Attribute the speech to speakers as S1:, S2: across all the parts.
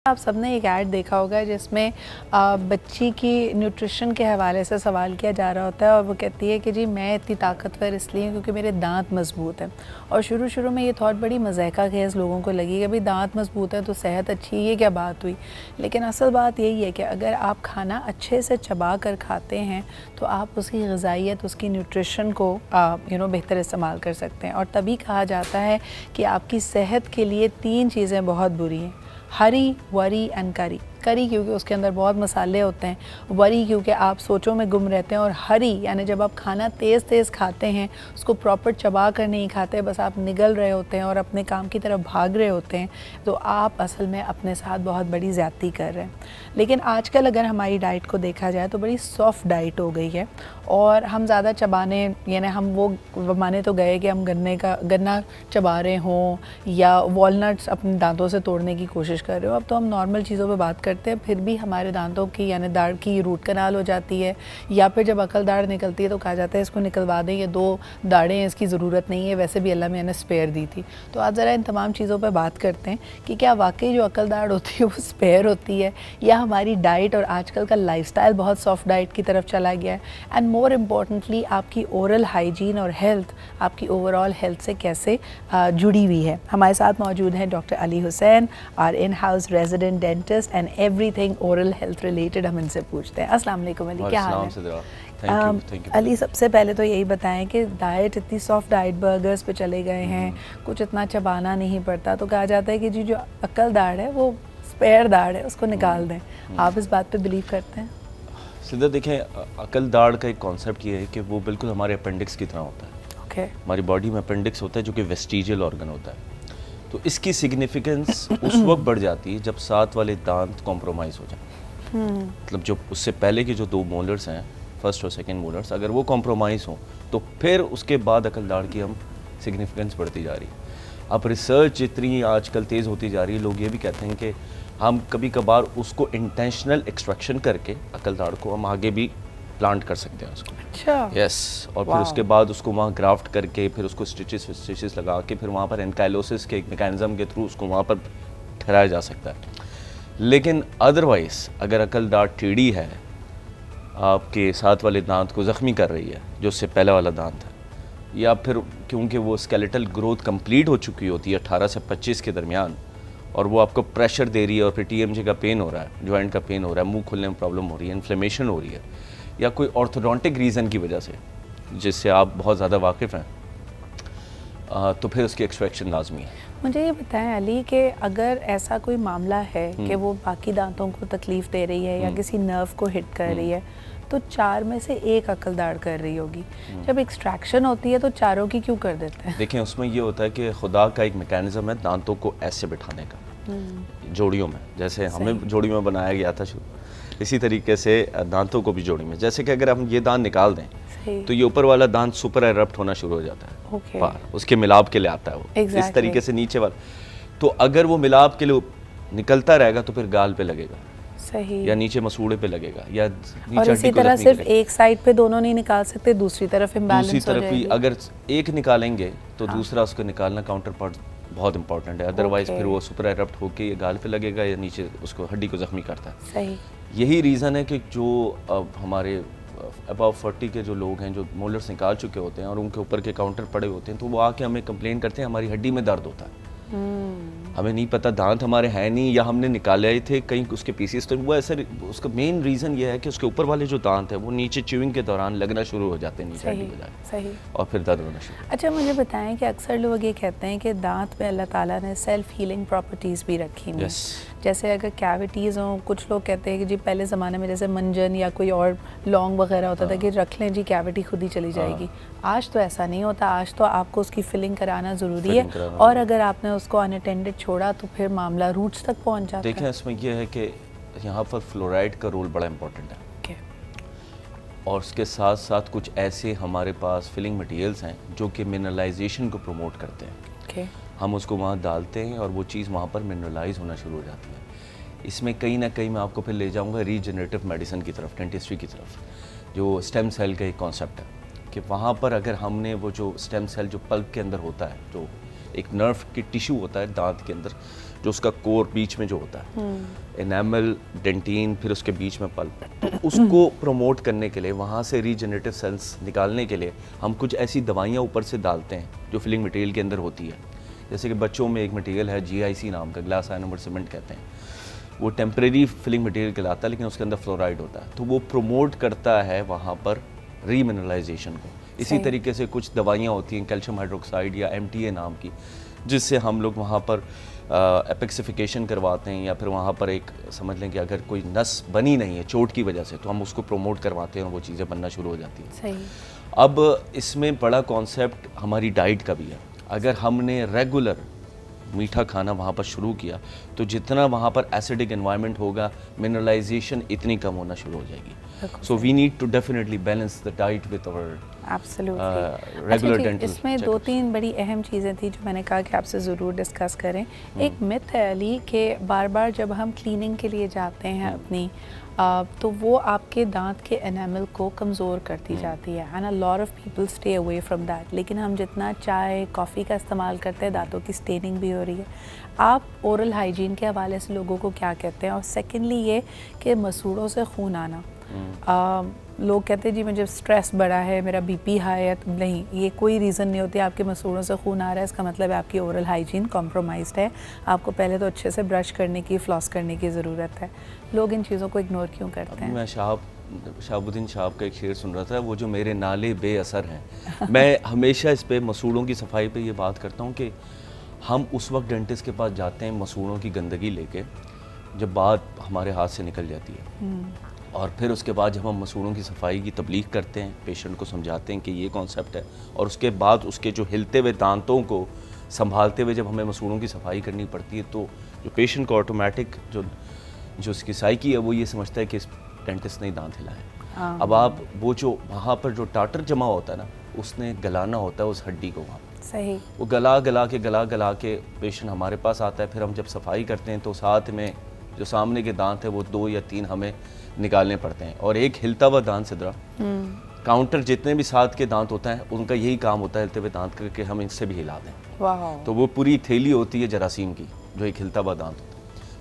S1: आप सबने एक ऐड देखा होगा जिसमें बच्ची की न्यूट्रिशन के हवाले से सवाल किया जा रहा होता है और वो कहती है कि जी मैं इतनी ताकतवर इसलिए हूँ क्योंकि मेरे दांत मजबूत हैं। और शुरू में ये थॉट बड़ी मज़ाक़ा खेज़ लोगों को लगी कि भाई दांत मजबूत है तो सेहत अच्छी है, ये क्या बात हुई। लेकिन असल बात यही है कि अगर आप खाना अच्छे से चबा कर खाते हैं तो आप उसकी ग़िज़ाइयत, उसकी न्यूट्रिशन को बेहतर इस्तेमाल कर सकते हैं। और तभी कहा जाता है कि आपकी सेहत के लिए 3 चीज़ें बहुत बुरी हैं: हरी, वरी एंड करी। करी क्योंकि उसके अंदर बहुत मसाले होते हैं, वरी क्योंकि आप सोचों में गुम रहते हैं, और हरी यानी जब आप खाना तेज़ तेज़ खाते हैं, उसको प्रॉपर चबा कर नहीं खाते, बस आप निगल रहे होते हैं और अपने काम की तरफ भाग रहे होते हैं, तो आप असल में अपने साथ बहुत बड़ी ज़्यादती कर रहे हैं। लेकिन आजकल अगर हमारी डाइट को देखा जाए तो बड़ी सॉफ्ट डाइट हो गई है और हम ज़्यादा चबाने, यानी हम वो माने तो गए कि हम गन्ना चबा रहे हों या वॉलनट्स अपने दांतों से तोड़ने की कोशिश कर रहे हो। अब तो हम नॉर्मल चीज़ों पे बात करते हैं, फिर भी हमारे दांतों की यानी दाढ़ की रूट कनाल हो जाती है, या फिर जब अकल दाढ़ निकलती है तो कहा जाता है इसको निकलवा दें, ये 2 दाढ़ें हैं, इसकी ज़रूरत नहीं है, वैसे भी अल्लाह ने स्पेयर दी थी। तो आज ज़रा इन तमाम चीज़ों पर बात करते हैं कि क्या वाकई जो अकल दाढ़ होती है वो स्पेयर होती है, या हमारी डाइट और आजकल का लाइफस्टाइल बहुत सॉफ्ट डाइट की तरफ चला गया है। एंड मोर इम्पॉर्टेंटली आपकी ओरल हाइजीन और हेल्थ, आपकी ओवरऑल हेल्थ से कैसे जुड़ी हुई है। हमारे साथ मौजूद हैं doctor Ali Hussain, are in house resident dentist and everything oral health related. हम इनसे पूछते हैं। अस्सलाम वालेकुम अली, क्या हाल है?
S2: Thank you.
S1: अली, सबसे पहले तो यही बताएं कि डाइट इतनी सॉफ्ट डाइट, बर्गर्स पे चले गए हैं, कुछ इतना चबाना नहीं पड़ता, तो कहा जाता है कि जी जो अकल दाढ़ है वो स्पेयर दाढ़ है, उसको निकाल दें। आप इस बात पे बिलीव करते हैं?
S2: सीधा देखें, अकल दाढ़ का एक कॉन्सेप्ट ये है कि वो बिल्कुल हमारे अपेंडिक्स की तरह होता है।
S1: ओके।
S2: हमारी बॉडी में अपेंडिक्स होता है जो कि वेस्टिजियल ऑर्गन होता है। तो इसकी सिग्निफिकेंस उस वक्त बढ़ जाती है जब साथ वाले दांत कॉम्प्रोमाइज़ हो जाए। मतलब जो उससे पहले के जो 2 मोलर्स हैं, फर्स्ट और सेकंड मोलर्स, अगर वो कॉम्प्रोमाइज़ हों तो फिर उसके बाद अकल दाढ़ की हम सिग्निफिकेंस बढ़ती जा रही है। अब रिसर्च जितनी आजकल तेज़ होती जा रही है, लोग ये भी कहते हैं कि हम कभी कभार उसको इंटेंशनल एक्सट्रैक्शन करके अकल दाढ़ को हम आगे भी प्लांट कर सकते हैं उसको।
S1: अच्छा।
S2: यस। और फिर उसके बाद उसको वहाँ ग्राफ्ट करके फिर उसको स्टिचेस लगा के फिर वहाँ पर एनकाइलोसिस के एक मैकेनिज्म के थ्रू उसको वहाँ पर ठहराया जा सकता है। लेकिन अदरवाइज़ अगर अकल दाढ़ टेढ़ी है, आपके साथ वाले दांत को ज़ख्मी कर रही है जो उससे पहले वाला दांत है, या फिर क्योंकि वो स्केलेटल ग्रोथ कंप्लीट हो चुकी होती है 18 से 25 के दरमियान, और वो आपको प्रेशर दे रही है और फिर TMJ का पेन हो रहा है, जॉइंट का पेन हो रहा है, मुंह खुलने में प्रॉब्लम हो रही है, इन्फ्लेमेशन हो रही है, या कोई ऑर्थोडोंटिक रीज़न की वजह से जिससे आप बहुत ज़्यादा वाकिफ़ हैं, तो फिर उसकी एक्सट्रैक्शन लाजमी है।
S1: मुझे ये बताएं अली कि अगर ऐसा कोई मामला है कि वो बाकी दांतों को तकलीफ़ दे रही है या किसी नर्व को हिट कर रही है, तो 4 में से 1 अकल दाढ़ कर रही होगी, जब एक्सट्रैक्शन होती है तो चारों की क्यों कर देते हैं?
S2: देखें, उसमें ये होता है कि खुदा का एक मैकेनिज्म है दांतों को ऐसे बिठाने का, जोड़ियों में, जैसे हमें जोड़ियों में बनाया गया था शुरू, इसी तरीके से दांतों को भी जोड़ी में। जैसे कि अगर हम ये दांत निकाल दें तो ये ऊपर वाला दांत सुपर एरप्ट होना शुरू हो जाता है, पार उसके मिलाप के लिए आता है वो, इस तरीके से नीचे वाला। तो अगर वो मिलाप के लिए निकलता रहेगा तो फिर गाल पे लगेगा,
S1: सही, या
S2: नीचे मसूड़े पे लगेगा, या
S1: और इसी तरह सिर्फ एक साइड पे दोनों नहीं निकाल सकते, दूसरी तरफ इम्बैलेंस हो जाएगी।
S2: दूसरी तरफ भी अगर एक निकालेंगे तो दूसरा उसको निकालना काउंटर पार्ट बहुत इंपॉर्टेंट है, अदरवाइज फिर वो सुपर एरप्ट होकर ये गाल पे लगेगा या नीचे उसको हड्डी को जख्मी करता है।
S1: सही।
S2: यही रीज़न है कि जो हमारे अबाउ 40 के जो लोग हैं जो मोलर्स निकाल चुके होते हैं और उनके ऊपर के काउंटर पड़े होते हैं, तो वो आके हमें कंप्लेन करते हैं हमारी हड्डी में दर्द होता है। हमें नहीं पता दांत हमारे हैं नहीं, या हमने निकाले थे कहीं उसके पीसीस, तो वो ऐसा, उसका मेन रीज़न ये है कि उसके ऊपर वाले जो दांत है वो नीचे च्यूइंग के दौरान लगना शुरू हो जाते हैं नीचे हड्डी के जाके,
S1: सही, और
S2: फिर दर्द होना शुरू।
S1: अच्छा, मुझे बताएं कि अक्सर लोग ये कहते हैं कि दांत में अल्लाह ताला ने सेल्फ हीलिंग प्रॉपर्टीज़ भी रखी हैं। जैसे अगर कैविटीज़ हों, कुछ लोग कहते हैं कि जी पहले ज़माने में जैसे मंजन या कोई और लौंग वगैरह होता था कि रख लें जी कैविटी खुद ही चली जाएगी। आज तो ऐसा नहीं होता, आज तो आपको उसकी फिलिंग कराना ज़रूरी है, और अगर आपने उसको अनअटेंडेड छोड़ा तो फिर मामला रूट्स तक पहुँच जाता है।
S2: देखें, इसमें यह है कि यहाँ पर फ्लोराइड का रोल बड़ा इंपॉर्टेंट है, और उसके साथ साथ कुछ ऐसे हमारे पास फिलिंग मटेरियल्स हैं जो कि मिनरलाइजेशन को प्रमोट करते हैं। हम उसको वहाँ डालते हैं और वो चीज़ वहाँ पर मिनरलाइज होना शुरू हो जाती है। इसमें कहीं ना कहीं मैं आपको फिर ले जाऊँगा रीजनरेटिव मेडिसिन की तरफ, डेंटिस्ट्री की तरफ, जो स्टेम सेल का एक कॉन्सेप्ट है कि वहाँ पर अगर हमने वो जो स्टेम सेल जो पल्प के अंदर होता है, जो एक नर्व की टिश्यू होता है दांत के अंदर, जो उसका कोर बीच में जो होता है, एनामल, डेंटिन, फिर उसके बीच में पल्प, तो उसको प्रमोट करने के लिए, वहाँ से रीजनरेटिव सेल्स निकालने के लिए हम कुछ ऐसी दवाइयाँ ऊपर से डालते हैं जो फिलिंग मटेरियल के अंदर होती है। जैसे कि बच्चों में एक मटेरियल है GIC नाम का, ग्लास आयनोमर सीमेंट कहते हैं, वो टेम्परेरी फिलिंग मटेरियल कहलाता है, लेकिन उसके अंदर फ्लोराइड होता है, तो वो प्रमोट करता है वहाँ पर रीमिनरलाइजेशन को। इसी तरीके से कुछ दवाइयाँ होती हैं कैल्शियम हाइड्रोक्साइड या MTA नाम की, जिससे हम लोग वहाँ पर एपेक्सिफिकेशन करवाते हैं, या फिर वहाँ पर एक समझ लें कि अगर कोई नस बनी नहीं है चोट की वजह से, तो हम उसको प्रमोट करवाते हैं और वो चीज़ें बनना शुरू हो जाती हैं।
S1: सही।
S2: अब इसमें बड़ा कॉन्सेप्ट हमारी डाइट का भी है। अगर हमने रेगुलर मीठा खाना वहाँ पर शुरू किया, तो जितना वहाँ पर एसिडिक एनवायरनमेंट होगा, मिनरलाइजेशन इतनी कम होना शुरू हो जाएगी। So we need to definitely balance the diet with our regular dental.
S1: इसमें 2-3 बड़ी अहम चीज़ें थी जो मैंने कहा कि आपसे ज़रूर डिस्कस करें। एक मिथ है अली कि बार बार जब हम क्लीनिंग के लिए जाते हैं अपनी, तो वो आपके दांत के एनामल को कमज़ोर करती जाती है, and a lot of people stay away from that. लेकिन हम जितना चाय कॉफ़ी का इस्तेमाल करते हैं, दांतों की स्टेनिंग भी हो रही है। आप ओरल हाइजीन के हवाले से लोगों को क्या कहते हैं? और सेकेंडली ये कि मसूड़ों से खून आना, लोग कहते हैं जी मुझे स्ट्रेस बढ़ा है, मेरा BP हाई है, तो नहीं, ये कोई रीज़न नहीं होती। आपके मसूड़ों से खून आ रहा है, इसका मतलब है आपकी ओरल हाइजीन कॉम्प्रोमाइज़्ड है। आपको पहले तो अच्छे से ब्रश करने की, फ्लॉस करने की ज़रूरत है। लोग इन चीज़ों को इग्नोर क्यों करते हैं?
S2: मैं शहाबुद्दीन साहब का एक शेर सुन रहा था, वो जो मेरे नाले बेअसर हैं। मैं हमेशा इस पे मसूड़ों की सफाई पे ये बात करता हूँ कि हम उस वक्त डेंटिस्ट के पास जाते हैं मसूड़ों की गंदगी लेके, जब बात हमारे हाथ से निकल जाती है, और फिर उसके बाद जब हम मसूड़ों की सफाई की तबलीग करते हैं, पेशेंट को समझाते हैं कि ये कॉन्सेप्ट है, और उसके बाद उसके जो हिलते हुए दांतों को संभालते हुए जब हमें मसूड़ों की सफाई करनी पड़ती है, तो जो पेशेंट को ऑटोमेटिक जो उसकी साइकी है वो ये समझता है कि इस डेंटिस्ट ने दांत हिलाए। अब आप वो जो वहाँ पर जो टाटर जमा होता है ना, उसने गलाना होता है उस हड्डी को, वहाँ
S1: सही,
S2: वो गला के पेशेंट हमारे पास आता है। फिर हम जब सफाई करते हैं तो साथ में जो सामने के दांत है वो 2 या 3 हमें निकालने पड़ते हैं, और एक हिलता हुआ दांत सिदरा, काउंटर जितने भी साथ के दांत होता है उनका यही काम होता है हिलते हुए दांत करके हम इनसे भी हिला दें। तो वो पूरी थैली होती है जरासीम की, जो एक हिलता हुआ दांत होता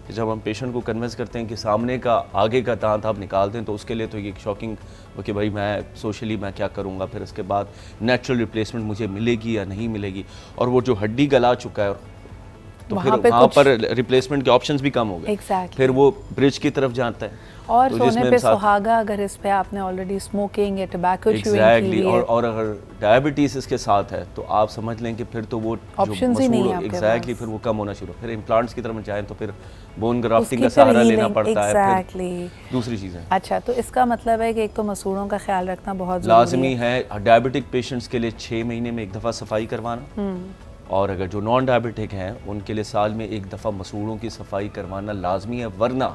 S2: है। जब हम पेशेंट को कन्विंस करते हैं कि सामने का आगे का दांत आप निकाल दें, तो उसके लिए तो ये शॉकिंग हो कि भाई मैं सोशली मैं क्या करूँगा, फिर उसके बाद नेचुरल रिप्लेसमेंट मुझे मिलेगी या नहीं मिलेगी, और वो जो हड्डी गला चुका है तो फिर वहाँ पर रिप्लेसमेंट के ऑप्शंस भी कम हो गए। फिर वो ब्रिज की तरफ जाता है।
S1: और तो सोने पे सुहागा, अगर इस पे आपने ऑलरेडी स्मोकिंग या टोबैको च्यूइंग की है,
S2: और अगर डायबिटीज इसके साथ है, तो आप समझ लें कि फिर तो वो
S1: ऑप्शंस ही नहीं है
S2: एग्जैक्टली, फिर वो कम होना शुरू। फिर इम्प्लांट्स की तरफ जाएं तो फिर बोन ग्राफ्टिंग का सहारा लेना पड़ता है, फिर दूसरी चीज़ें।
S1: अच्छा, तो इसका मतलब है कि एक तो मसूड़ों का ख्याल रखना बहुत
S2: लाजमी है। डायबिटिक पेशेंट्स के लिए 6 महीने में एक दफ़ा सफाई करवाना, और अगर जो नॉन डायबिटिक हैं उनके लिए साल में एक दफ़ा मसूड़ों की सफाई करवाना लाजमी है, वरना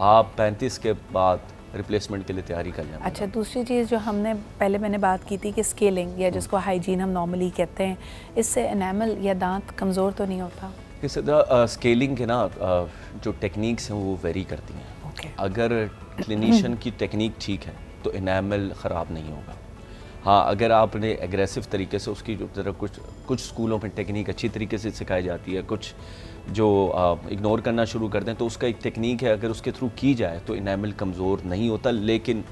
S2: आप 35 के बाद रिप्लेसमेंट के लिए तैयारी कर लें।
S1: अच्छा, दूसरी चीज़ जो मैंने बात की थी कि स्केलिंग, या जिसको हाइजीन हम नॉर्मली कहते हैं, इससे एनामल या दांत कमज़ोर तो नहीं होता?
S2: इस स्केलिंग के ना जो टेक्निक्स हैं वो वेरी करती हैं। अगर क्लिनिशियन की टेक्निक ठीक है तो एनामल ख़राब नहीं होगा। हाँ, अगर आपने एग्रेसिव तरीके से उसकी जो तरह कुछ स्कूलों में टेक्निक अच्छी तरीके से सिखाई जाती है, कुछ जो इग्नोर करना शुरू कर दें, तो उसका एक टेक्निक है, अगर उसके थ्रू की जाए तो इनेमल कमज़ोर नहीं होता। लेकिन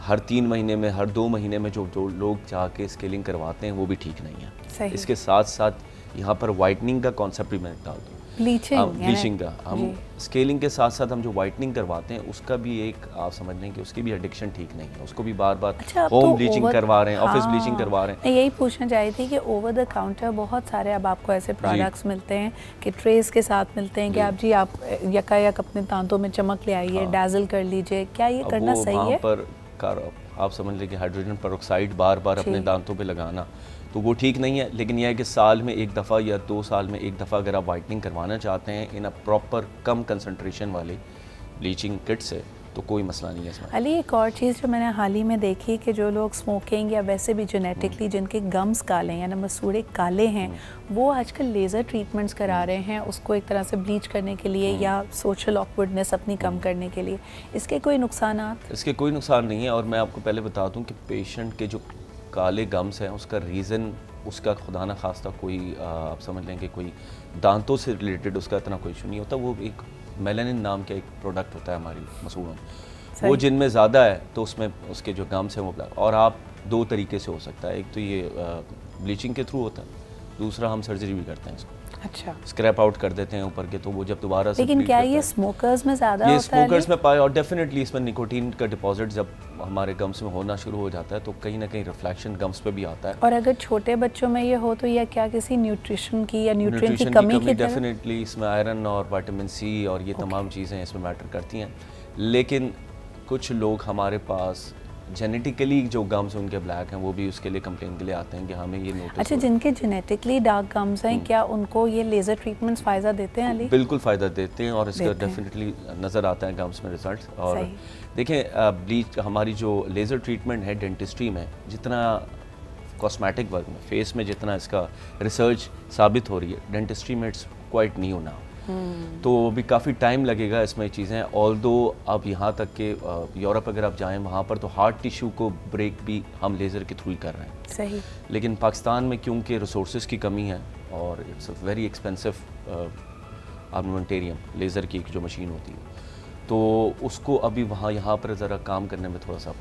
S2: हर 3 महीने में, हर 2 महीने में जो लोग जाके स्केलिंग करवाते हैं वो भी ठीक नहीं है। इसके साथ साथ यहाँ पर वाइटनिंग का कॉन्सेप्ट भी मैं डाल दूँ, ब्लीचिंग का। हम स्केलिंग के साथ साथ हम जो वाइटनिंग करवाते हैं उसका भी एक आप समझ लें कि उसकी भी एडिक्शन ठीक नहीं है, उसको भी बार बार होम ब्लीचिंग करवा रहे हैं, ऑफिस ब्लीचिंग करवा रहे हैं।
S1: यही पूछना चाह रही थी कि ओवर द काउंटर बहुत सारे अब आपको ऐसे प्रोडक्ट्स मिलते हैं कि ट्रेस के साथ मिलते हैं कि आप जी आप यकायक अपने दांतों में चमक ले आइए, डैजल कर लीजिए, क्या ये करना सही है?
S2: पर आप समझ लें कि हाइड्रोजन पेरोक्साइड बार बार अपने दांतों पे लगाना तो वो ठीक नहीं है। लेकिन यह है कि साल में एक दफ़ा या 2 साल में एक दफ़ा अगर आप वाइटनिंग करवाना चाहते हैं इन अ प्रॉपर कम कंसंट्रेशन वाली ब्लीचिंग किट से, तो कोई मसला नहीं है इसमें।
S1: अली, एक और चीज़ जो मैंने हाल ही में देखी कि जो लोग स्मोकिंग या वैसे भी जेनेटिकली जिनके गम्स काले हैं यानी मसूड़े काले हैं, वो आजकल लेज़र ट्रीटमेंट्स करा रहे हैं उसको एक तरह से ब्लीच करने के लिए या सोशल ऑकवर्डनेस अपनी कम करने के लिए। इसके कोई नुकसानात?
S2: इसके कोई नुकसान नहीं है। और मैं आपको पहले बता दूं कि पेशेंट के जो काले गम्स हैं उसका रीज़न उसका खुदा न खास्ता कोई आप समझ लें कि कोई दांतों से रिलेटेड उसका इतना कोई इशू नहीं होता। वो एक मेलानिन नाम का एक प्रोडक्ट होता है हमारी मसूड़ों में, वो जिनमें ज़्यादा है तो उसमें उसके जो गम्स हैं वो ब्लैक। और आप दो तरीके से हो सकता है, एक तो ये ब्लीचिंग के थ्रू होता है, दूसरा हम सर्जरी भी करते हैं इसको।
S1: अच्छा,
S2: स्क्रैप आउट कर देते हैं ऊपर के, तो वो जब दोबारा से
S1: लेकिन क्या ये स्मोकर्स में ज़्यादा होता है?
S2: स्मोकर्स में पाए, और डेफिनेटली इसमें निकोटीन का डिपॉजिट जब हमारे गम्स में होना शुरू हो जाता है तो कहीं ना कहीं रिफ्लेक्शन गम्स पे भी आता है।
S1: और अगर छोटे बच्चों में ये हो तो यह क्या किसी न्यूट्रिशन की या न्यूट्रिएंट की कमी की
S2: डेफिनेटली इसमें आयरन और विटामिन सी और ये तमाम चीज़ें इसमें मैटर करती हैं। लेकिन कुछ लोग हमारे पास जेनेटिकली जो गम्स उनके ब्लैक हैं वो भी उसके लिए कंप्लेन के लिए आते हैं कि हमें ये नोटिस।
S1: अच्छा, जिनके जेनेटिकली डार्क गम्स हैं क्या उनको ये लेज़र ट्रीटमेंट्स फ़ायदा देते हैं अली?
S2: बिल्कुल फ़ायदा देते हैं और इसका डेफिनेटली नज़र आता है गम्स में रिजल्ट। और देखें ब्लीच हमारी जो लेज़र ट्रीटमेंट है डेंटिस्ट्री में, जितना कॉस्मेटिक वर्क में फेस में जितना इसका रिसर्च साबित हो रही है, डेंटिस्ट्री में इट्स क्वाइट न्यू नाउ। तो भी काफ़ी टाइम लगेगा इसमें चीज़ें। ऑल्दो अब यहाँ तक कि यूरोप अगर आप जाएं वहाँ पर तो हार्ट टिश्यू को ब्रेक भी हम लेज़र के थ्रू ही कर रहे हैं।
S1: सही।
S2: लेकिन पाकिस्तान में क्योंकि रिसोर्सेज की कमी है और it's a very expensive armamentarium, laser की जो मशीन होती है, तो उसको अभी वहाँ यहाँ पर ज़रा काम करने में थोड़ा सा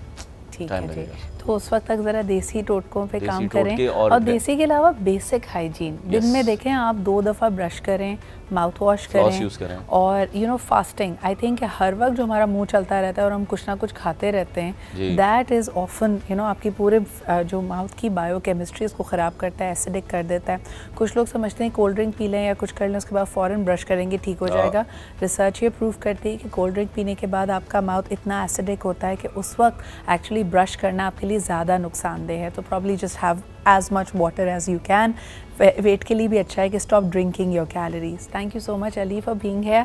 S2: टाइम लगेगा।
S1: तो उस वक्त तक ज़रा देसी टोटकों पे काम करें और देसी के अलावा बेसिक हाइजीन, दिन में देखें आप 2 दफ़ा ब्रश करें, माउथ वॉश करें और you know fasting. I think हर वक्त जो हमारा मुंह चलता रहता है और हम कुछ ना कुछ खाते रहते हैं, that is often you know आपकी पूरे जो माउथ की बायोकेमिस्ट्री इसको ख़राब करता है, एसिडिक कर देता है। कुछ लोग समझते हैं कोल्ड ड्रिंक पी लें या कुछ कर लें उसके बाद फ़ौरन ब्रश करेंगे ठीक हो जाएगा। रिसर्च ये प्रूव करती है कि कोल्ड ड्रिंक पीने के बाद आपका माउथ इतना एसिडिक होता है कि उस वक्त एक्चुअली ब्रश करना आपके लिए ज़्यादा नुकसानदेह है। तो probably just have as much water as you can. Weight के लिए भी अच्छा है कि stop drinking your calories. Thank you so much Ali for being here.